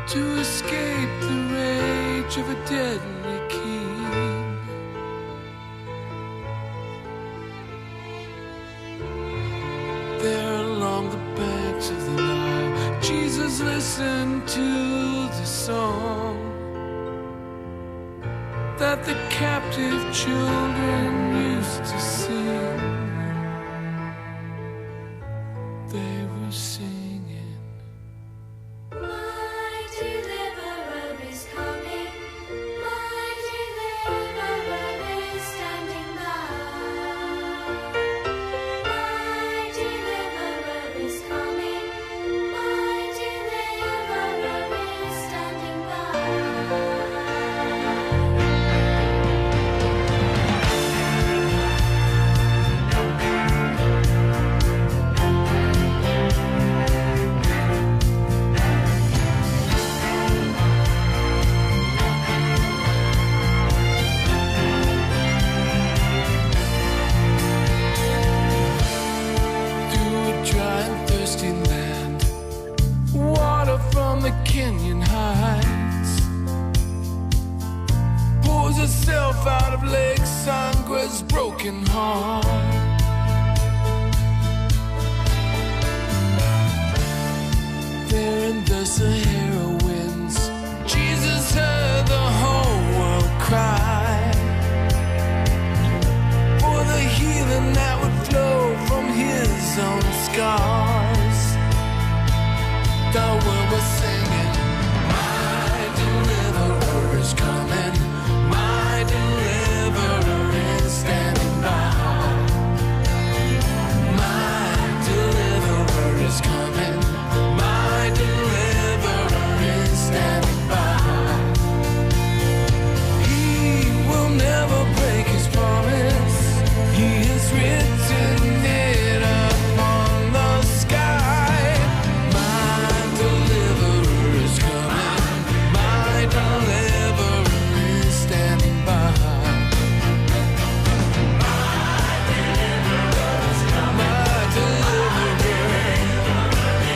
to escape the rage of a deadly king. There along the banks of the Nile, Jesus listened to the song that the captive children used to sing. They were singing, My deliverer is coming, my deliverer is standing by. My deliverer is coming, my deliverer is standing by. through a dry and thirsty land, water from the canyon heights pours itself out of Lake Sangra's broken heart. There in the Sahara winds, Jesus heard the whole world cry for the healing that would flow from his own scars. The world was singing, my deliverer is coming, my deliverer is standing by. My deliverer is coming, my deliverer is standing by. He will never break his promise. He has written it upon the sky. My deliverer is coming, my deliverer is standing by. My deliverer is coming, my deliverer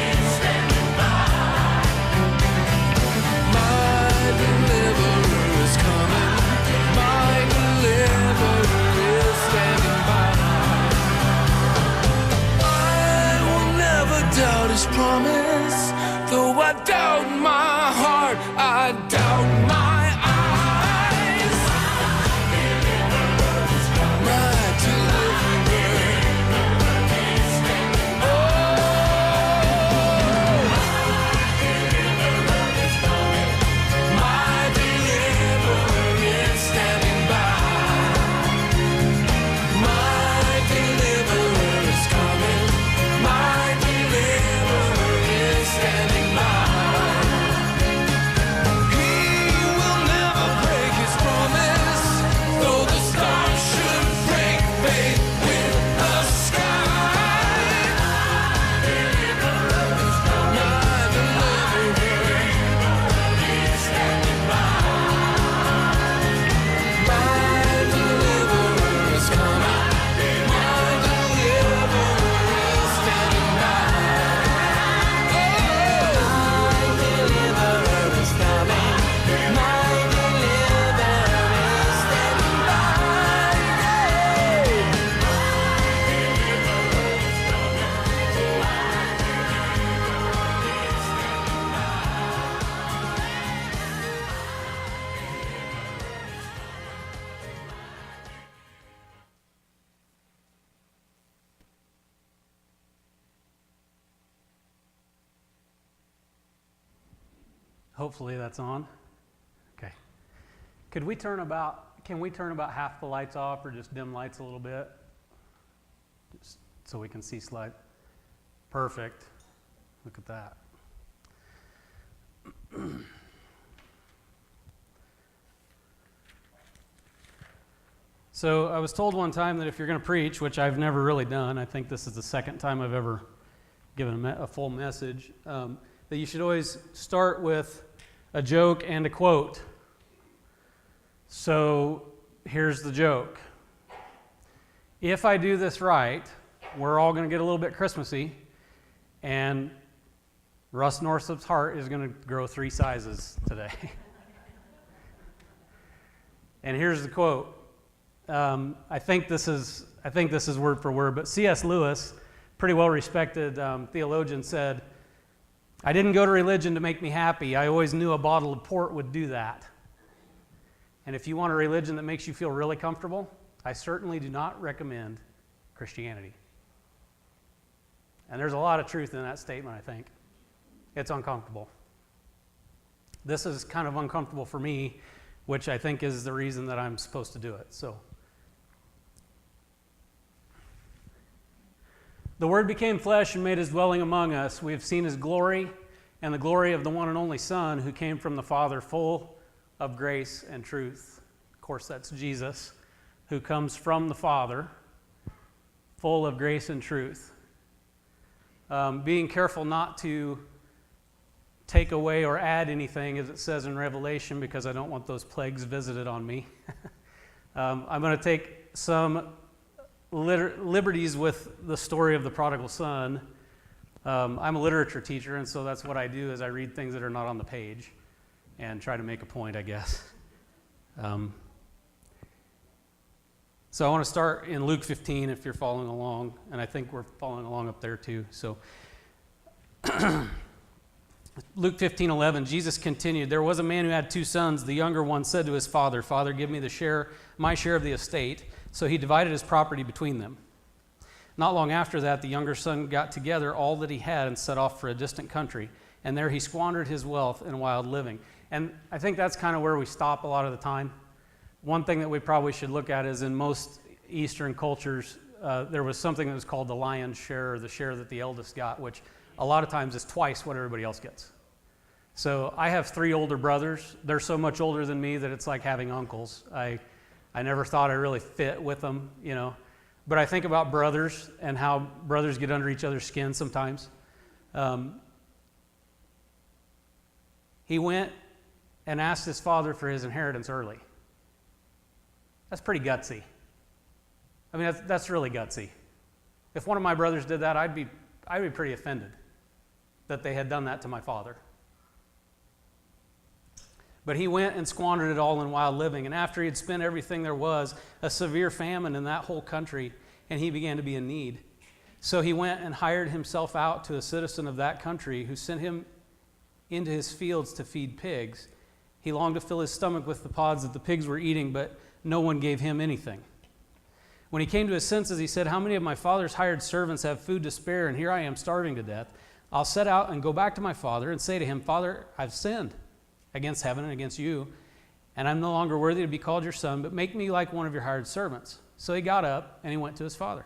is standing by. My deliverer is coming, my deliverer is standing by. I will never doubt his promise, though I doubt my heart, I doubt my eyes. My deliverer is standing by. My deliverer is standing by. My deliverer is coming, my deliverer is standing by. He will never break his promise, though the stars should break faith with the sky. My deliverer is coming, my deliverer is standing by. My deliverer is coming, my deliverer is standing by. My deliverer is coming, my deliverer is standing Hopefully that's on. Okay. Can we turn about half the lights off or just dim lights a little bit? Just so we can see slide. Perfect. Look at that. So I was told one time that if you're going to preach, which I've never really done, I think this is the second time I've ever given a full message, that you should always start with a joke and a quote. So here's the joke. If I do this right, we're all going to get a little bit Christmassy, and Russ Northup's heart is going to grow 3 sizes today. And here's the quote. I think this is word for word, but C.S. Lewis, pretty well respected theologian, said, "I didn't go to religion to make me happy. I always knew a bottle of port would do that. And if you want a religion that makes you feel really comfortable, I certainly do not recommend Christianity." And there's a lot of truth in that statement, I think. It's uncomfortable. This is kind of uncomfortable for me, which I think is the reason that I'm supposed to do it. So, the Word became flesh and made his dwelling among us. We have seen his glory and the glory of the one and only Son who came from the Father, full of grace and truth. Of course, that's Jesus, who comes from the Father, full of grace and truth. Being careful not to take away or add anything, as it says in Revelation, because I don't want those plagues visited on me. I'm going to take some liberties with the story of the prodigal son. I'm a literature teacher, and so that's what I do, is I read things that are not on the page and try to make a point, I guess. So I want to start in Luke 15 if you're following along, and I think we're following along up there too. So Luke 15:11, Jesus continued, "There was a man who had 2 sons. The younger one said to his father, 'Father, give me my share of the estate.' So he divided his property between them. Not long after that, the younger son got together all that he had and set off for a distant country. And there he squandered his wealth in wild living." And I think that's kind of where we stop a lot of the time. One thing that we probably should look at is in most Eastern cultures, there was something that was called the lion's share, or the share that the eldest got, which a lot of times is twice what everybody else gets. So I have 3 older brothers. They're so much older than me that it's like having uncles. I never thought I really fit with them, you know. But I think about brothers and how brothers get under each other's skin sometimes. He went and asked his father for his inheritance early. That's pretty gutsy. I mean, that's really gutsy. If one of my brothers did that, I'd be pretty offended that they had done that to my father. But he went and squandered it all in wild living. And after he had spent everything, there was a severe famine in that whole country, and he began to be in need. So he went and hired himself out to a citizen of that country, who sent him into his fields to feed pigs. He longed to fill his stomach with the pods that the pigs were eating, but no one gave him anything. When he came to his senses, he said, "How many of my father's hired servants have food to spare, and here I am starving to death? I'll set out and go back to my father and say to him, 'Father, I've sinned against heaven and against you, and I'm no longer worthy to be called your son, but make me like one of your hired servants.' So he got up and he went to his father.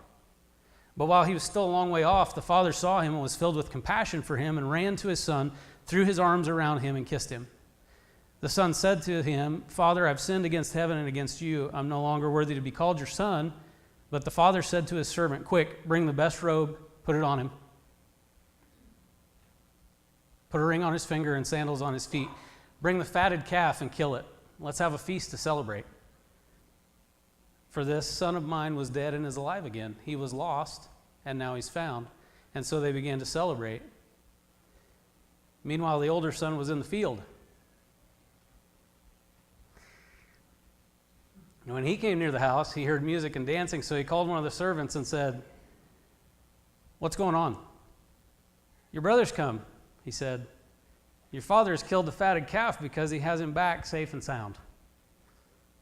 But while he was still a long way off, the father saw him and was filled with compassion for him and ran to his son, threw his arms around him and kissed him. The son said to him, 'Father, I've sinned against heaven and against you. I'm no longer worthy to be called your son.' But the father said to his servant, 'Quick, bring the best robe, put it on him. Put a ring on his finger and sandals on his feet. Bring the fatted calf and kill it. Let's have a feast to celebrate. For this son of mine was dead and is alive again. He was lost, and now he's found.' And so they began to celebrate. Meanwhile, the older son was in the field. And when he came near the house, he heard music and dancing, so he called one of the servants and said, 'What's going on?' 'Your brother's come,' he said. 'Your father has killed the fatted calf because he has him back safe and sound.'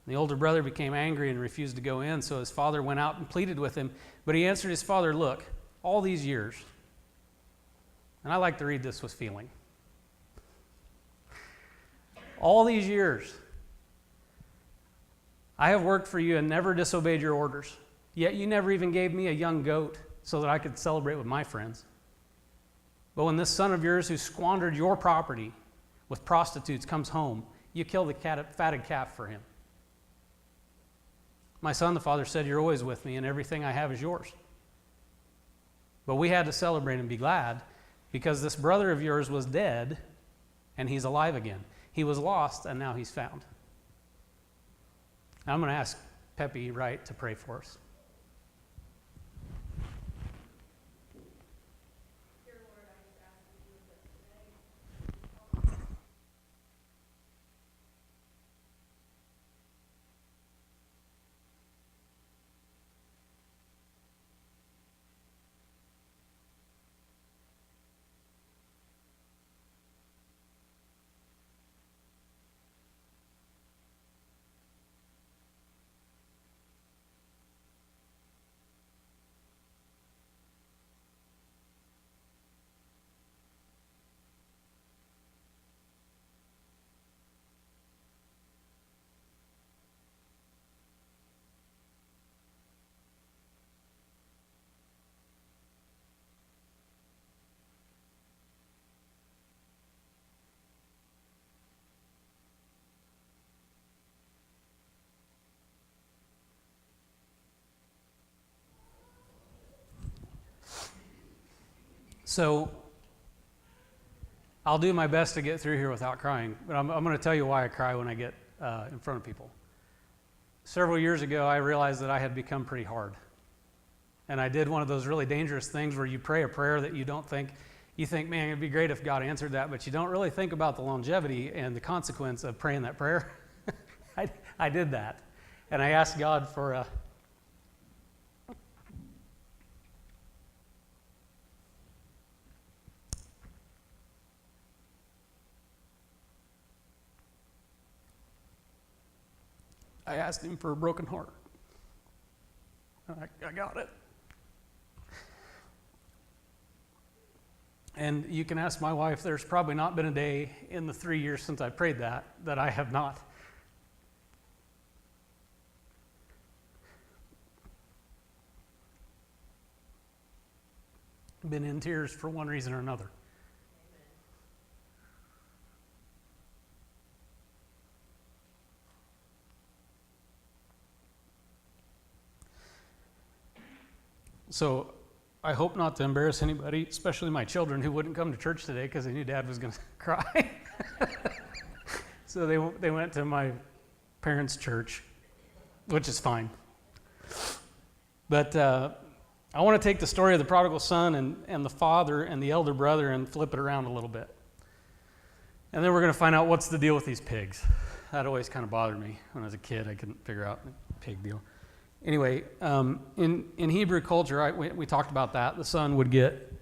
The older brother became angry and refused to go in, so his father went out and pleaded with him. But he answered his father, 'Look, all these years,'" and I like to read this with feeling, "all these years, I have worked for you and never disobeyed your orders. Yet you never even gave me a young goat so that I could celebrate with my friends. But when this son of yours who squandered your property with prostitutes comes home, you kill the fatted calf for him.' 'My son,' the father said, 'you're always with me, and everything I have is yours. But we had to celebrate and be glad, because this brother of yours was dead, and he's alive again. He was lost, and now he's found.'" Now I'm going to ask Peppy Wright to pray for us. Dear Lord, I just ask that you would bless today. So I'll do my best to get through here without crying, but I'm going to tell you why I cry when I get in front of people. Several years ago, I realized that I had become pretty hard. And I did one of those really dangerous things where you pray a prayer that you think, man, it'd be great if God answered that, but you don't really think about the longevity and the consequence of praying that prayer. I did that. And I asked God for I asked him for a broken heart. I got it. And you can ask my wife, there's probably not been a day in the 3 years since I prayed that I have not been in tears for one reason or another. So I hope not to embarrass anybody, especially my children who wouldn't come to church today because they knew Dad was going to cry. So they went to my parents' church, which is fine. But I want to take the story of the prodigal son and the father and the elder brother and flip it around a little bit. And then we're going to find out what's the deal with these pigs. That always kind of bothered me. When I was a kid, I couldn't figure out the pig deal. Anyway, in Hebrew culture, we talked about that. The son would get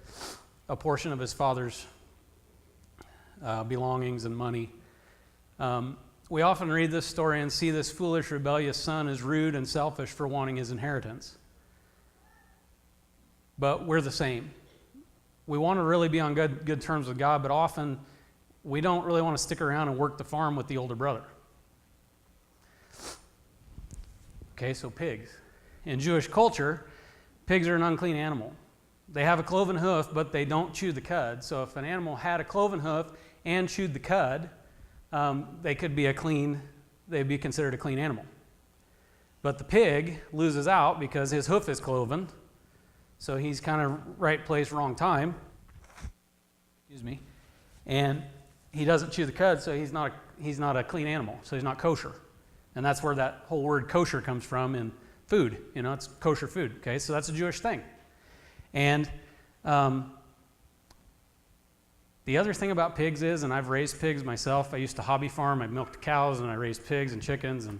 a portion of his father's belongings and money. We often read this story and see this foolish, rebellious son as rude and selfish for wanting his inheritance. But we're the same. We want to really be on good terms with God, but often we don't really want to stick around and work the farm with the older brother. Okay, so pigs. In Jewish culture, pigs are an unclean animal. They have a cloven hoof, but they don't chew the cud. So if an animal had a cloven hoof and chewed the cud, they'd be considered a clean animal. But the pig loses out because his hoof is cloven, so he's kind of right place, wrong time. Excuse me. And he doesn't chew the cud, so he's not a clean animal, so he's not kosher. And that's where that whole word kosher comes from in food. It's kosher food. Okay, so that's a Jewish thing. And the other thing about pigs is, and I've raised pigs myself. I used to hobby farm. I milked cows, and I raised pigs and chickens and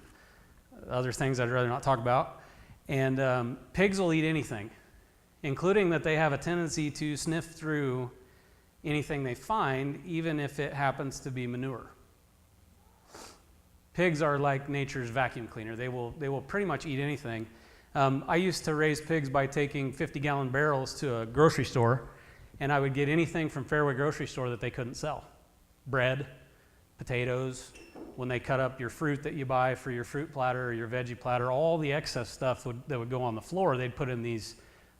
other things I'd rather not talk about. And pigs will eat anything, including that they have a tendency to sniff through anything they find, even if it happens to be manure. Pigs are like nature's vacuum cleaner. They will pretty much eat anything. I used to raise pigs by taking 50-gallon barrels to a grocery store, and I would get anything from Fairway Grocery Store that they couldn't sell. Bread, potatoes, when they cut up your fruit that you buy for your fruit platter or your veggie platter, all the excess stuff that would go on the floor, they'd put in these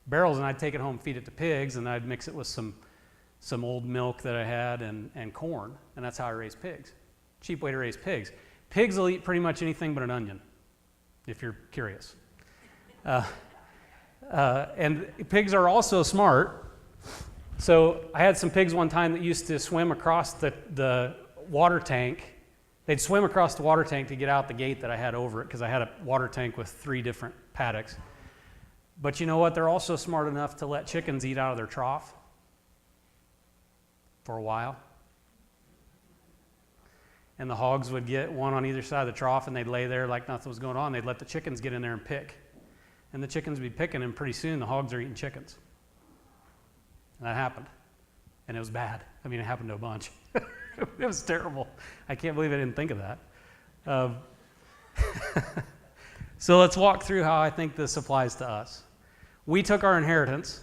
barrels, and I'd take it home, feed it to pigs, and I'd mix it with some old milk that I had and corn, and that's how I raise pigs. Cheap way to raise pigs. Pigs will eat pretty much anything but an onion, if you're curious. And pigs are also smart. So I had some pigs one time that used to swim across the water tank. They'd swim across the water tank to get out the gate that I had over it, because I had a water tank with 3 different paddocks. But you know what? They're also smart enough to let chickens eat out of their trough for a while. And the hogs would get one on either side of the trough, and they'd lay there like nothing was going on. They'd let the chickens get in there and pick. And the chickens would be picking, and pretty soon the hogs are eating chickens. And that happened. And it was bad. I mean, it happened to a bunch. It was terrible. I can't believe I didn't think of that. So let's walk through how I think this applies to us. We took our inheritance.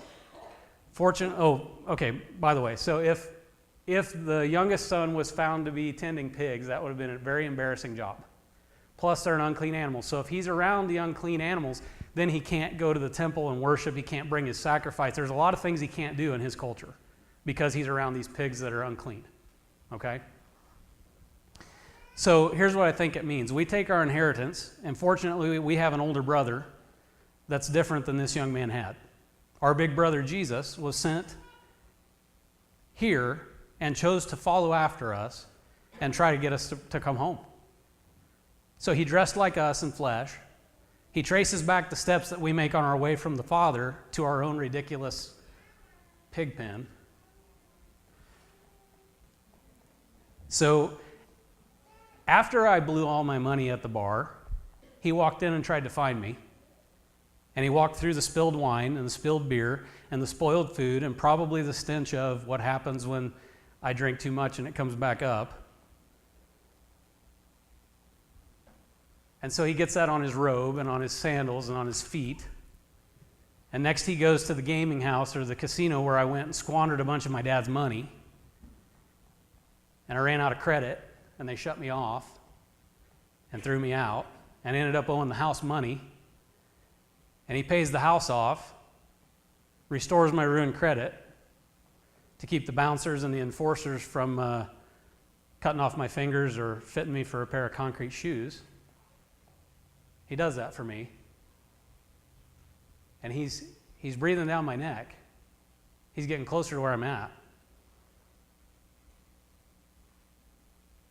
By the way, so if the youngest son was found to be tending pigs, that would have been a very embarrassing job. Plus, they're an unclean animal. So if he's around the unclean animals, then he can't go to the temple and worship. He can't bring his sacrifice. There's a lot of things he can't do in his culture because he's around these pigs that are unclean. Okay? So here's what I think it means. We take our inheritance, and fortunately, we have an older brother that's different than this young man had. Our big brother, Jesus, was sent here and chose to follow after us and try to get us to come home. So he dressed like us in flesh. He traces back the steps that we make on our way from the Father to our own ridiculous pig pen. So after I blew all my money at the bar, he walked in and tried to find me. And he walked through the spilled wine and the spilled beer and the spoiled food and probably the stench of what happens when I drink too much and it comes back up. And so he gets that on his robe and on his sandals and on his feet. And next he goes to the gaming house or the casino where I went and squandered a bunch of my dad's money. And I ran out of credit and they shut me off and threw me out and ended up owing the house money. And he pays the house off, restores my ruined credit to keep the bouncers and the enforcers from cutting off my fingers or fitting me for a pair of concrete shoes. He does that for me. And he's breathing down my neck. He's getting closer to where I'm at.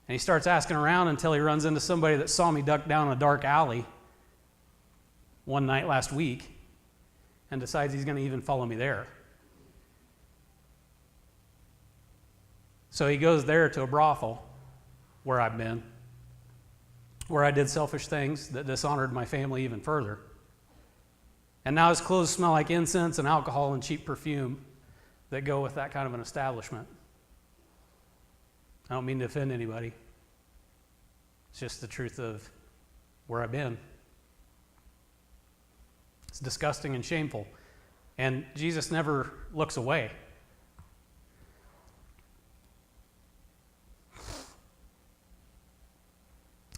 And he starts asking around until he runs into somebody that saw me duck down a dark alley one night last week and decides he's going to even follow me there. So he goes there to a brothel where I've been, where I did selfish things that dishonored my family even further. And now his clothes smell like incense and alcohol and cheap perfume that go with that kind of an establishment. I don't mean to offend anybody. It's just the truth of where I've been. It's disgusting and shameful. And Jesus never looks away.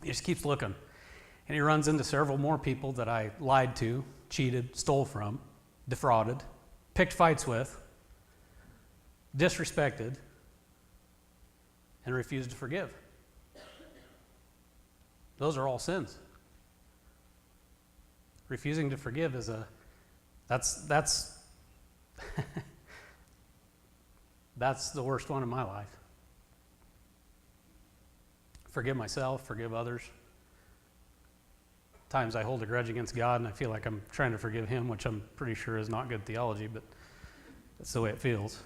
He just keeps looking. And he runs into several more people that I lied to, cheated, stole from, defrauded, picked fights with, disrespected, and refused to forgive. Those are all sins. Refusing to forgive is that's that's the worst one in my life. Forgive myself, forgive others. Times I hold a grudge against God and I feel like I'm trying to forgive him, which I'm pretty sure is not good theology, but that's the way it feels.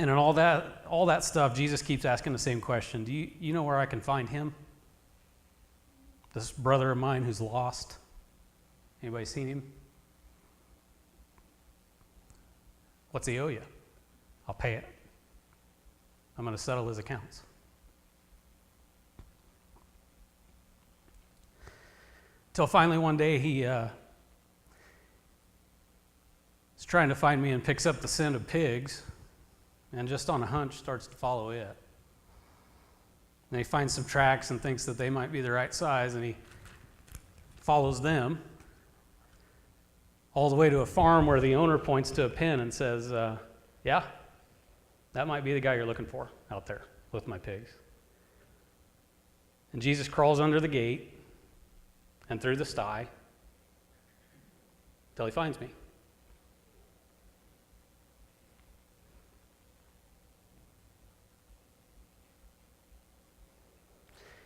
And in all that stuff, Jesus keeps asking the same question. Do you know where I can find him? This brother of mine who's lost. Anybody seen him? What's he owe you? I'll pay it. I'm going to settle his accounts. Till finally one day he is trying to find me and picks up the scent of pigs and just on a hunch starts to follow it. And he finds some tracks and thinks that they might be the right size and he follows them all the way to a farm where the owner points to a pen and says, yeah, that might be the guy you're looking for out there with my pigs. And Jesus crawls under the gate and through the sty till he finds me.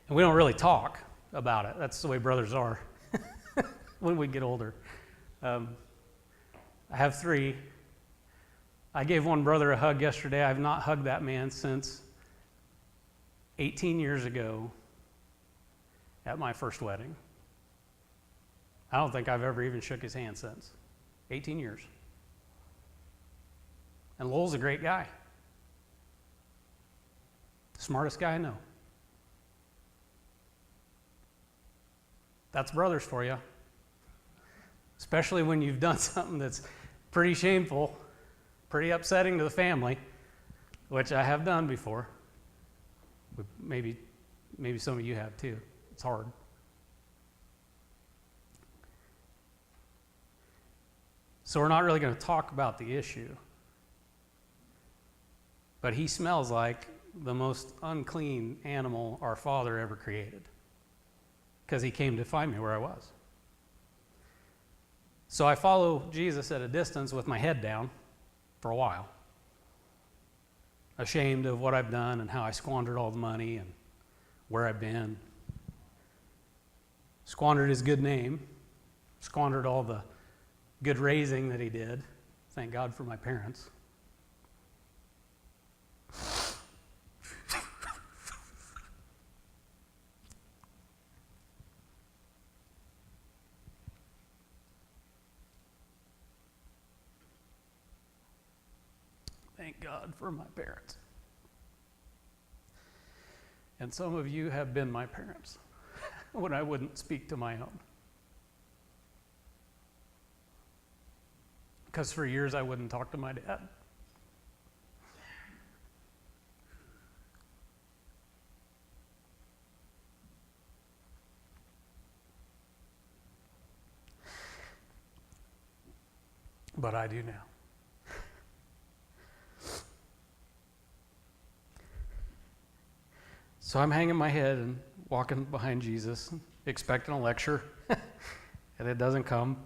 And we don't really talk about it. That's the way brothers are when we get older. I have 3. I gave one brother a hug yesterday. I've not hugged that man since 18 years ago at my first wedding. I don't think I've ever even shook his hand since. 18 years. And Lowell's a great guy. Smartest guy I know. That's brothers for you. Especially when you've done something that's pretty shameful, pretty upsetting to the family, which I have done before. Maybe some of you have too. It's hard. So we're not really going to talk about the issue. But he smells like the most unclean animal our Father ever created, because he came to find me where I was. So I follow Jesus at a distance with my head down, for a while. Ashamed of what I've done and how I squandered all the money and where I've been. Squandered his good name. Squandered all the good raising that he did. Thank God for my parents. Thank God for my parents. And some of you have been my parents when I wouldn't speak to my own. Because for years I wouldn't talk to my dad. But I do now. So I'm hanging my head and walking behind Jesus, expecting a lecture, and it doesn't come.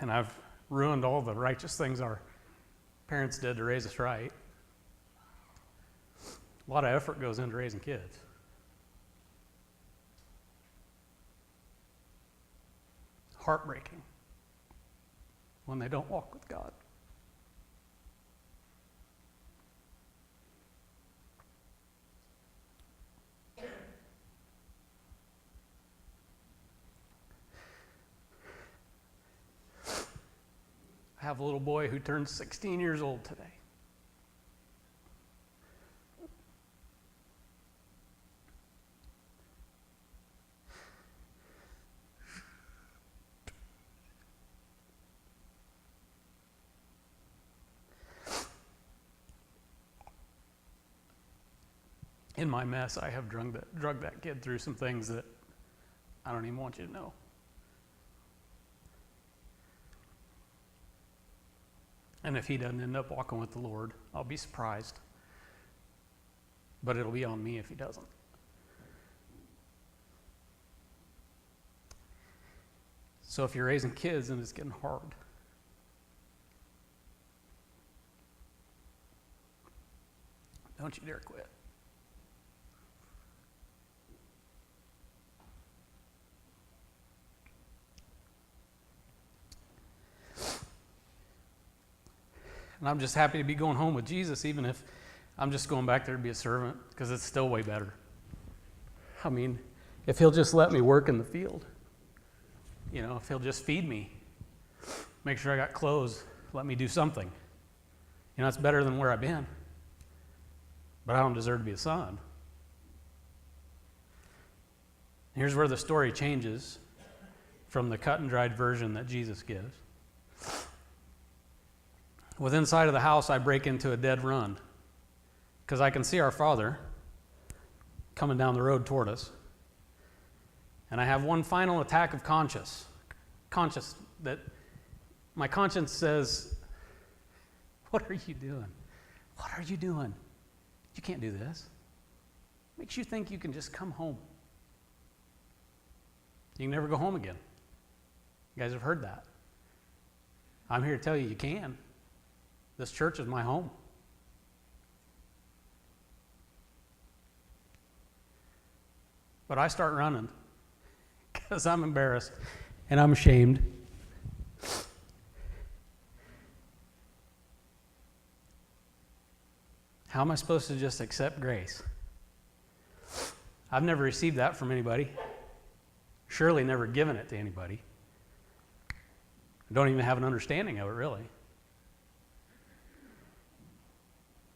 And I've ruined all the righteous things our parents did to raise us right. A lot of effort goes into raising kids. Heartbreaking when they don't walk with God. I have a little boy who turns 16 years old today. In my mess, I have drug that kid through some things that I don't even want you to know. And if he doesn't end up walking with the Lord, I'll be surprised. But it'll be on me if he doesn't. So if you're raising kids and it's getting hard, don't you dare quit. And I'm just happy to be going home with Jesus, even if I'm just going back there to be a servant, because it's still way better. I mean, if he'll just let me work in the field, you know, if he'll just feed me, make sure I got clothes, let me do something. You know, it's better than where I've been. But I don't deserve to be a son. Here's where the story changes from the cut and dried version that Jesus gives. Within sight of the house, I break into a dead run because I can see our Father coming down the road toward us. And I have one final attack of conscience that my conscience says, what are you doing? What are you doing? You can't do this. Makes you think you can just come home. You can never go home again. You guys have heard that. I'm here to tell you, you can. This church is my home. But I start running because I'm embarrassed and I'm ashamed. How am I supposed to just accept grace? I've never received that from anybody. Surely never given it to anybody. I don't even have an understanding of it, really.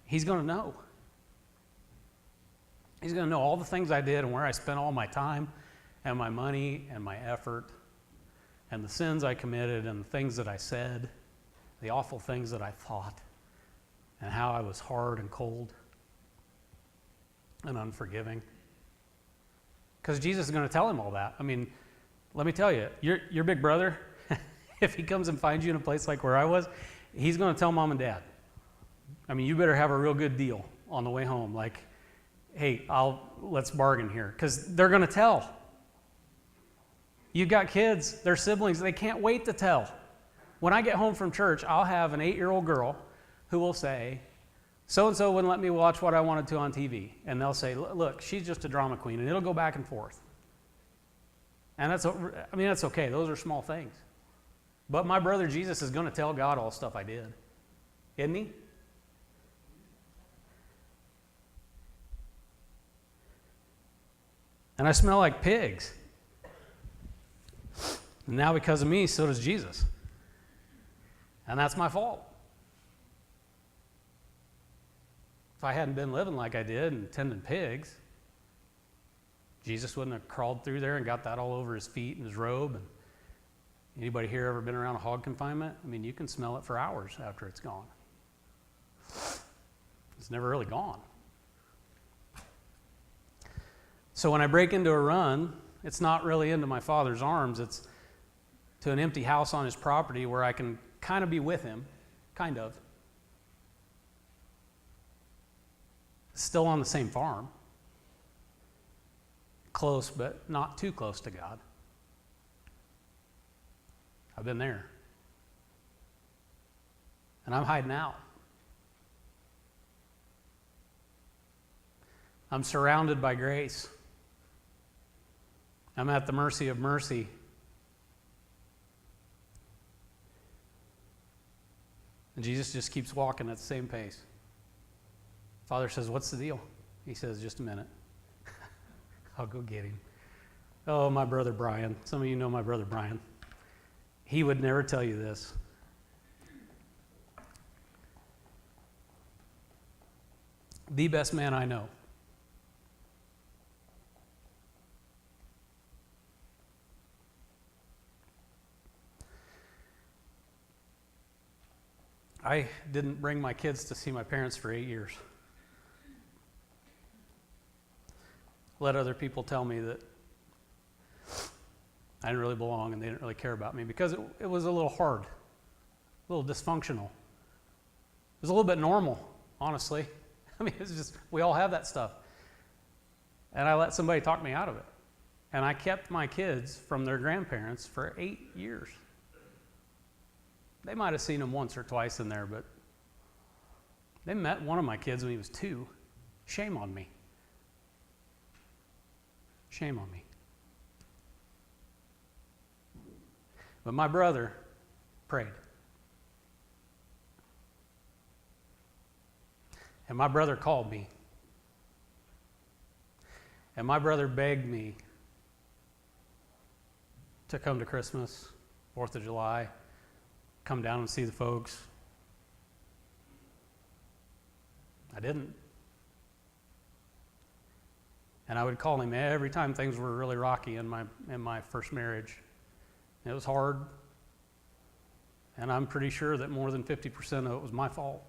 He's going to know. He's going to know all the things I did and where I spent all my time and my money and my effort and the sins I committed and the things that I said, the awful things that I thought, and how I was hard and cold and unforgiving. Because Jesus is going to tell him all that. I mean, let me tell you, your big brother, if he comes and finds you in a place like where I was, he's going to tell mom and dad. I mean, you better have a real good deal on the way home. Like, hey, let's bargain here. Because they're going to tell. You've got kids, they're siblings, they can't wait to tell. When I get home from church, I'll have an 8-year-old girl who will say, so-and-so wouldn't let me watch what I wanted to on TV. And they'll say, look, she's just a drama queen, and it'll go back and forth. And that's okay. Those are small things. But my brother Jesus is going to tell God all the stuff I did. Isn't he? And I smell like pigs. And now because of me, so does Jesus. And that's my fault. If I hadn't been living like I did and tending pigs, Jesus wouldn't have crawled through there and got that all over his feet and his robe. And anybody here ever been around a hog confinement? I mean, you can smell it for hours after it's gone. It's never really gone. So when I break into a run, it's not really into my Father's arms. It's to an empty house on his property where I can kind of be with him, kind of. Still on the same farm. Close, but not too close to God. I've been there. And I'm hiding out. I'm surrounded by grace. I'm at the mercy of mercy. And Jesus just keeps walking at the same pace. Father says, what's the deal? He says, just a minute. I'll go get him. Oh, my brother Brian. Some of you know my brother Brian. He would never tell you this. The best man I know. I didn't bring my kids to see my parents for 8 years. Let other people tell me that I didn't really belong and they didn't really care about me because it was a little hard, a little dysfunctional. It was a little bit normal, honestly. I mean, it's just, we all have that stuff. And I let somebody talk me out of it. And I kept my kids from their grandparents for 8 years. They might have seen them once or twice in there, but they met one of my kids when he was 2. Shame on me. Shame on me. But my brother prayed. And my brother called me. And my brother begged me to come to Christmas, 4th of July, come down and see the folks. I didn't. And I would call him every time things were really rocky in my first marriage. It was hard. And I'm pretty sure that more than 50% of it was my fault.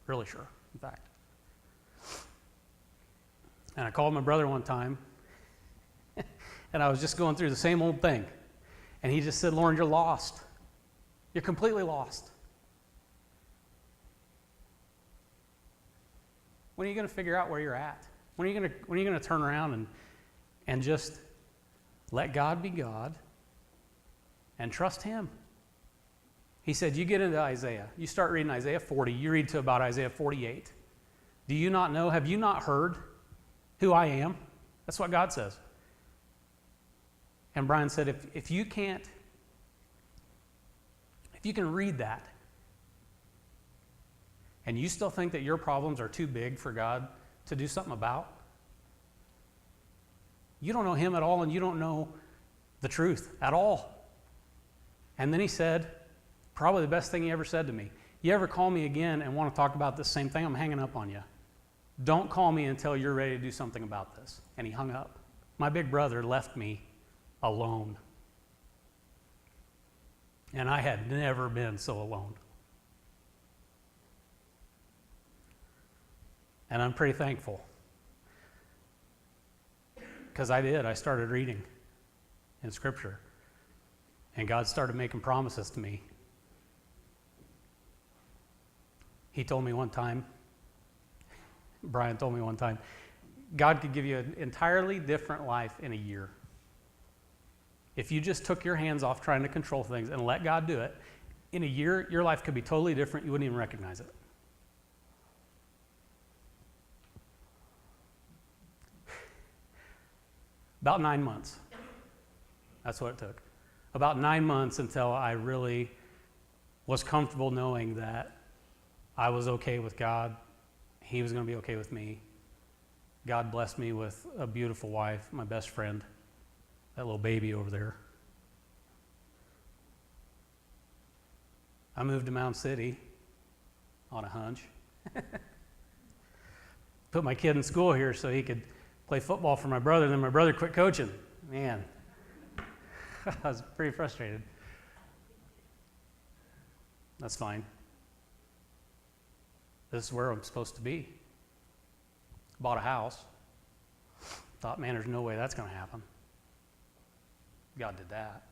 Really sure, in fact. And I called my brother one time, and I was just going through the same old thing. And he just said, Loren, you're lost. You're completely lost. When are you going to figure out where you're at? When are you going to turn around and just let God be God and trust him? He said, you get into Isaiah. You start reading Isaiah 40. You read to about Isaiah 48. Do you not know? Have you not heard who I am? That's what God says. And Brian said, if you can read that, and you still think that your problems are too big for God to do something about, you don't know him at all, and you don't know the truth at all. And then he said, probably the best thing he ever said to me, you ever call me again and want to talk about this same thing, I'm hanging up on you. Don't call me until you're ready to do something about this. And he hung up. My big brother left me alone. And I had never been so alone. And I'm pretty thankful. Because I started reading in Scripture. And God started making promises to me. He told me one time, Brian told me one time, God could give you an entirely different life in a year. If you just took your hands off trying to control things and let God do it, in a year, your life could be totally different. You wouldn't even recognize it. About 9 months. That's what it took. About 9 months until I really was comfortable knowing that I was okay with God. He was going to be okay with me. God blessed me with a beautiful wife, my best friend, that little baby over there. I moved to Mound City on a hunch. Put my kid in school here so he could play football for my brother, then my brother quit coaching. Man, I was pretty frustrated. That's fine. This is where I'm supposed to be. Bought a house. Thought, man, there's no way that's going to happen. God did that.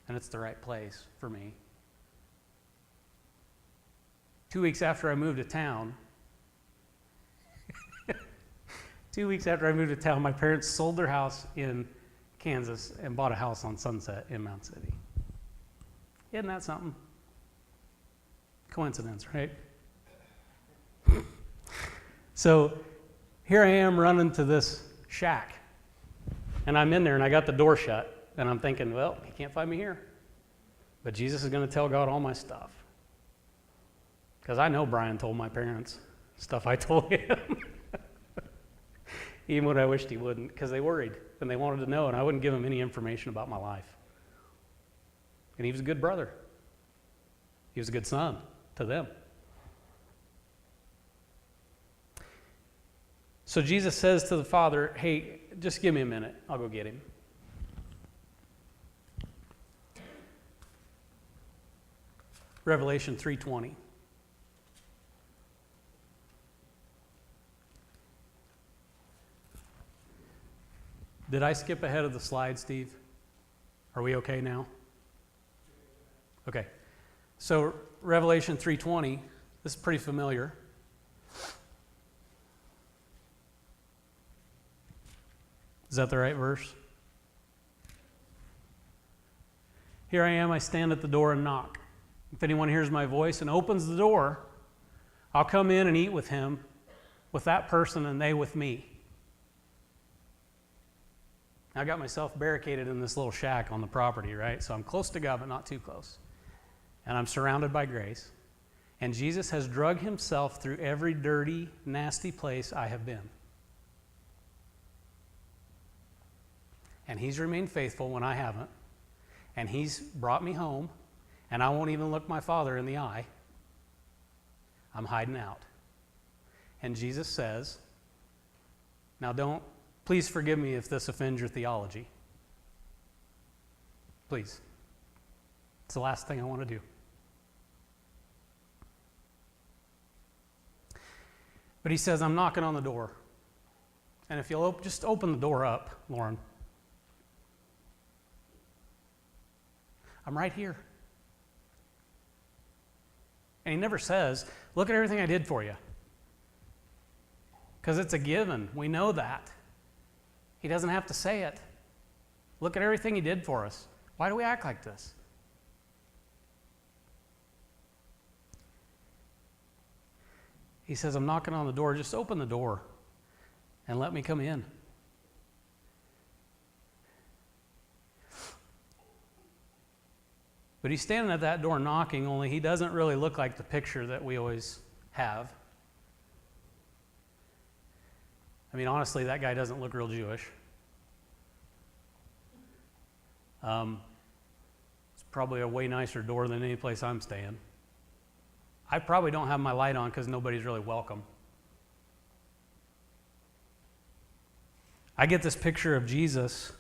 And it's the right place for me. 2 weeks after I moved to town, 2 weeks after I moved to town, my parents sold their house in Kansas and bought a house on Sunset in Mound City. Isn't that something? Coincidence, right? So here I am running to this shack, and I'm in there, and I got the door shut, and I'm thinking, well, he can't find me here. But Jesus is going to tell God all my stuff. Because I know Brian told my parents stuff I told him. Even when I wished he wouldn't, because they worried, and they wanted to know, and I wouldn't give them any information about my life. And he was a good brother. He was a good son to them. So Jesus says to the Father, hey, just give me a minute. I'll go get him. Revelation 3:20. Did I skip ahead of the slide, Steve? Are we okay now? Okay. So Revelation 3:20, this is pretty familiar. Is that the right verse? Here I am, I stand at the door and knock. If anyone hears my voice and opens the door, I'll come in and eat with him, with that person, and they with me. I got myself barricaded in this little shack on the property, right? So I'm close to God, but not too close. And I'm surrounded by grace. And Jesus has drugged himself through every dirty, nasty place I have been. And he's remained faithful when I haven't. And he's brought me home, and I won't even look my Father in the eye. I'm hiding out. And Jesus says, now please forgive me if this offends your theology. Please. It's the last thing I want to do. But he says, I'm knocking on the door. And if you'll just open the door up, Loren. I'm right here. And he never says, look at everything I did for you. Because it's a given. We know that. He doesn't have to say it. Look at everything he did for us. Why do we act like this? He says, I'm knocking on the door. Just open the door and let me come in. But he's standing at that door knocking, only he doesn't really look like the picture that we always have. I mean, honestly, that guy doesn't look real Jewish. It's probably a way nicer door than any place I'm staying. I probably don't have my light on because nobody's really welcome. I get this picture of Jesus,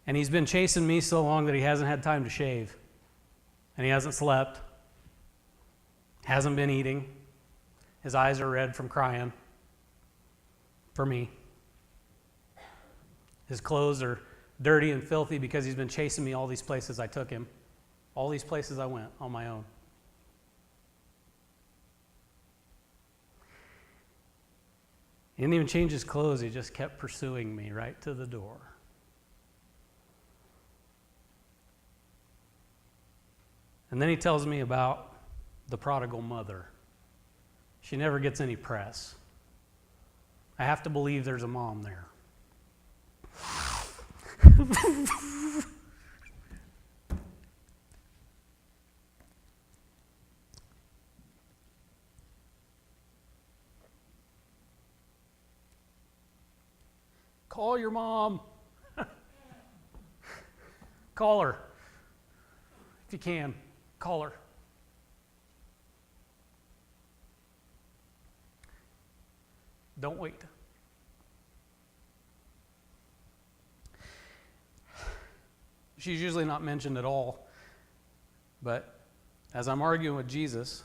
and he's been chasing me so long that he hasn't had time to shave, and he hasn't slept, hasn't been eating. His eyes are red from crying for me. His clothes are dirty and filthy because he's been chasing me all these places I took him, all these places I went on my own. He didn't even change his clothes. He just kept pursuing me right to the door. And then he tells me about the prodigal mother. She never gets any press. I have to believe there's a mom there. Call your mom. Call her. If you can, call her. Don't wait. She's usually not mentioned at all, but as I'm arguing with Jesus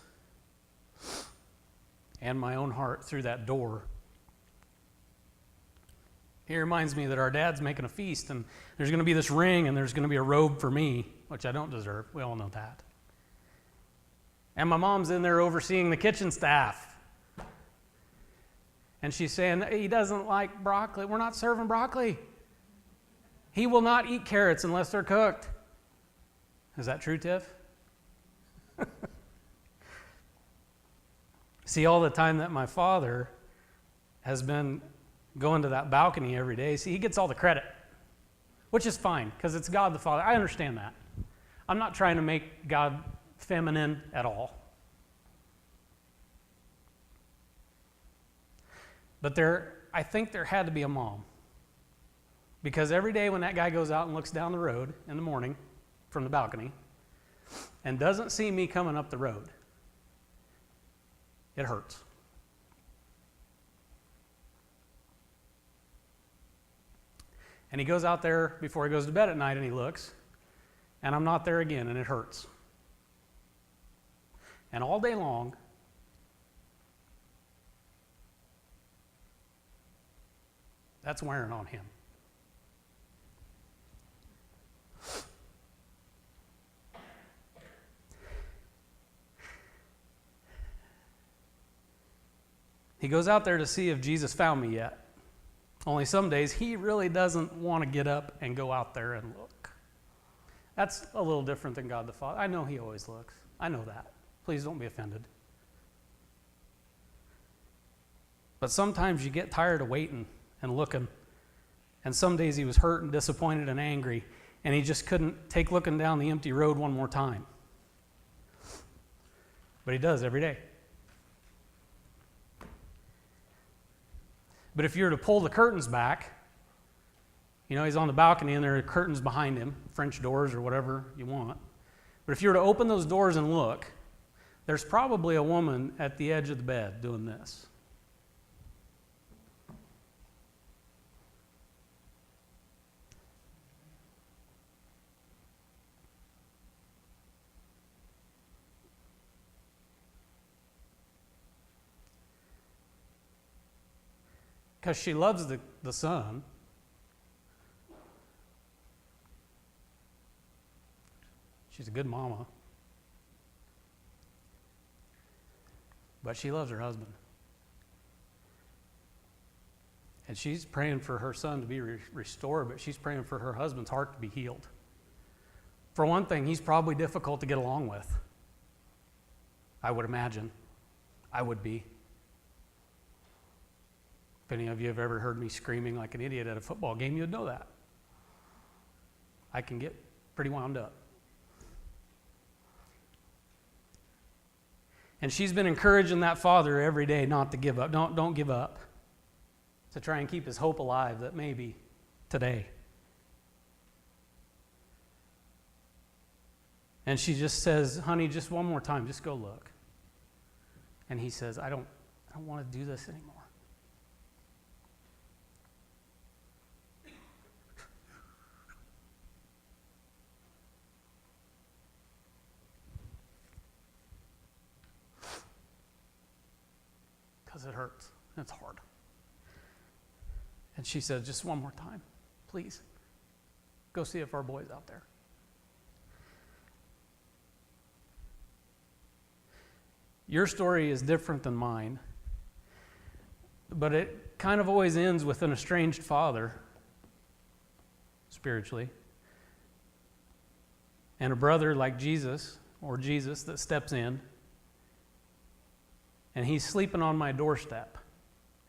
and my own heart through that door, he reminds me that our dad's making a feast, and there's going to be this ring, and there's going to be a robe for me, which I don't deserve. We all know that. And my mom's in there overseeing the kitchen staff. And she's saying, he doesn't like broccoli. We're not serving broccoli. He will not eat carrots unless they're cooked. Is that true, Tiff? See, all the time that my father has been going to that balcony every day, see, he gets all the credit, which is fine, because it's God the Father. I understand that. I'm not trying to make God feminine at all. But I think there had to be a mom. Because every day when that guy goes out and looks down the road in the morning from the balcony and doesn't see me coming up the road, it hurts. And he goes out there before he goes to bed at night and he looks, and I'm not there again, and it hurts. And all day long, that's wearing on him. He goes out there to see if Jesus found me yet. Only some days he really doesn't want to get up and go out there and look. That's a little different than God the Father. I know he always looks. I know that. Please don't be offended. But sometimes you get tired of waiting and looking. And some days he was hurt and disappointed and angry, and he just couldn't take looking down the empty road one more time. But he does every day. But if you were to pull the curtains back, he's on the balcony and there are curtains behind him, French doors or whatever you want. But if you were to open those doors and look, there's probably a woman at the edge of the bed doing this. Because she loves the son. She's a good mama. But she loves her husband. And she's praying for her son to be restored, but she's praying for her husband's heart to be healed. For one thing, he's probably difficult to get along with. I would imagine. I would be. If any of you have ever heard me screaming like an idiot at a football game, you'd know that. I can get pretty wound up. And she's been encouraging that father every day not to give up. Don't give up. To try and keep his hope alive that maybe today. And she just says, honey, just one more time, just go look. And he says, I don't want to do this anymore. Because it hurts. It's hard. And she said, just one more time, please. Go see if our boy's out there. Your story is different than mine, but it kind of always ends with an estranged father, spiritually, and a brother like Jesus, or Jesus, that steps in, and he's sleeping on my doorstep,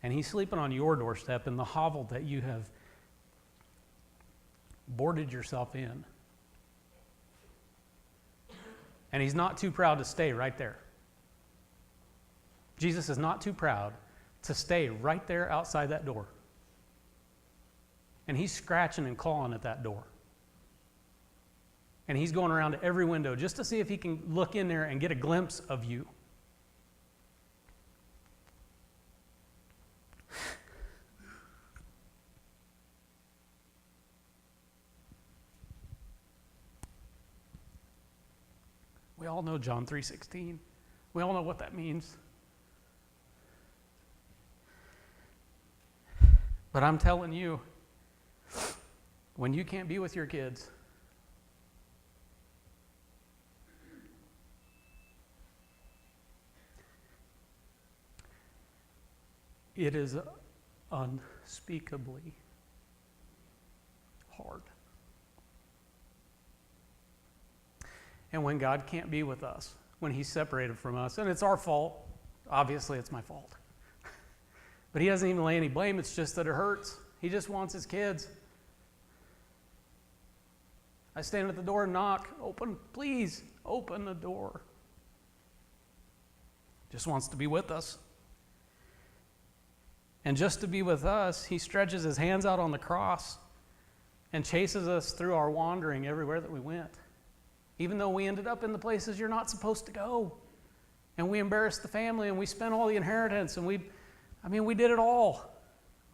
and he's sleeping on your doorstep in the hovel that you have boarded yourself in. And he's not too proud to stay right there. Jesus is not too proud to stay right there outside that door. And he's scratching and clawing at that door. And he's going around to every window just to see if he can look in there and get a glimpse of you. We all know John 3:16. We all know what that means. But I'm telling you, when you can't be with your kids, it is unspeakably hard. And when God can't be with us, when he's separated from us, and it's our fault, obviously it's my fault. But he doesn't even lay any blame, it's just that it hurts. He just wants his kids. I stand at the door and knock, open, please, open the door. Just wants to be with us. And just to be with us, he stretches his hands out on the cross and chases us through our wandering everywhere that we went. Even though we ended up in the places you're not supposed to go. And we embarrassed the family and we spent all the inheritance and we did it all.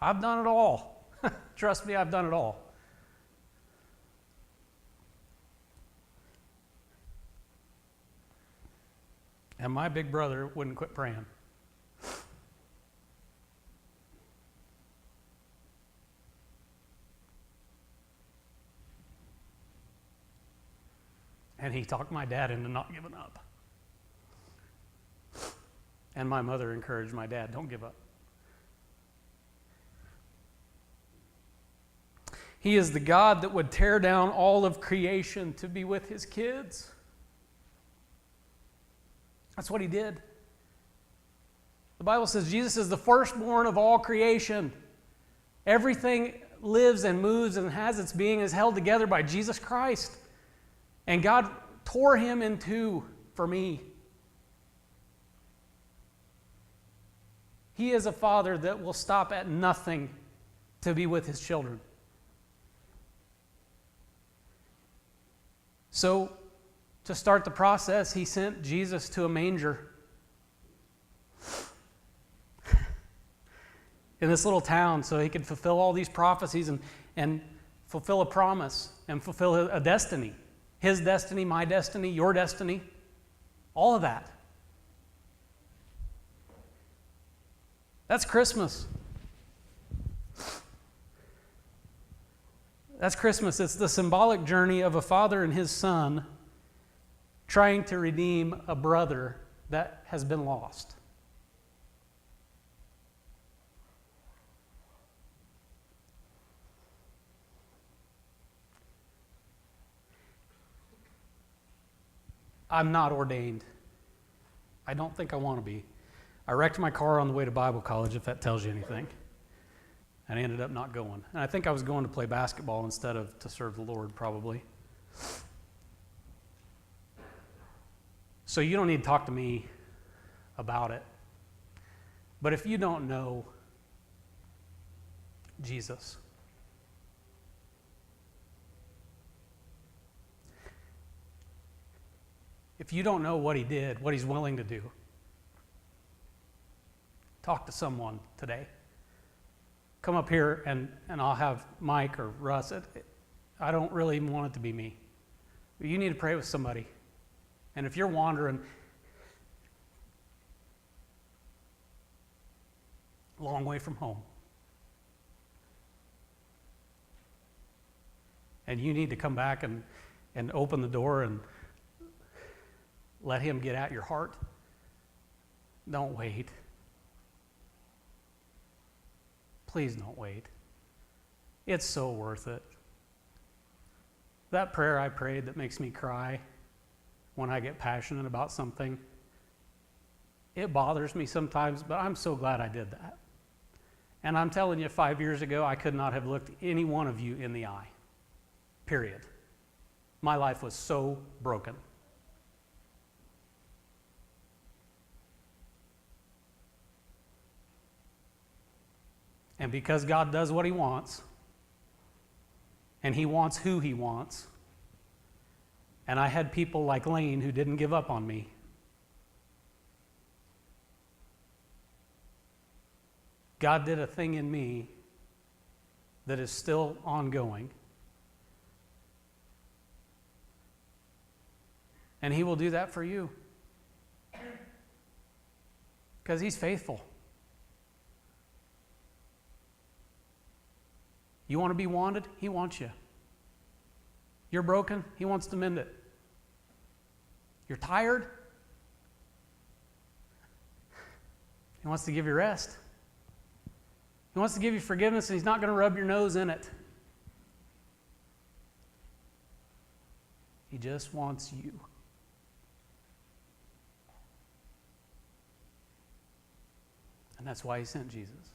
I've done it all. Trust me, I've done it all. And my big brother wouldn't quit praying. And he talked my dad into not giving up. And my mother encouraged my dad, don't give up. He is the God that would tear down all of creation to be with his kids. That's what he did. The Bible says Jesus is the firstborn of all creation. Everything lives and moves and has its being is held together by Jesus Christ. And God tore him in two for me. He is a father that will stop at nothing to be with his children. So, to start the process, he sent Jesus to a manger in this little town so he could fulfill all these prophecies and fulfill a promise and fulfill a destiny. His destiny, my destiny, your destiny, all of that. That's Christmas. That's Christmas. It's the symbolic journey of a father and his son trying to redeem a brother that has been lost. I'm not ordained. I don't think I want to be. I wrecked my car on the way to Bible college, if that tells you anything. And I ended up not going. And I think I was going to play basketball instead of to serve the Lord, probably. So you don't need to talk to me about it. But if you don't know Jesus, if you don't know what he did, what he's willing to do, talk to someone today. Come up here and I'll have Mike or Russ. I don't really want it to be me. You need to pray with somebody. And if you're wandering a long way from home, and you need to come back and open the door and let him get at your heart, don't wait. Please don't wait. It's so worth it. That prayer I prayed that makes me cry when I get passionate about something, it bothers me sometimes, but I'm so glad I did that. And I'm telling you, 5 years ago, I could not have looked any one of you in the eye. Period. My life was so broken. And because God does what He wants, and He wants who He wants, and I had people like Lane who didn't give up on me, God did a thing in me that is still ongoing. And He will do that for you. Because He's faithful. You want to be wanted? He wants you. You're broken? He wants to mend it. You're tired? He wants to give you rest. He wants to give you forgiveness, and He's not going to rub your nose in it. He just wants you. And that's why He sent Jesus.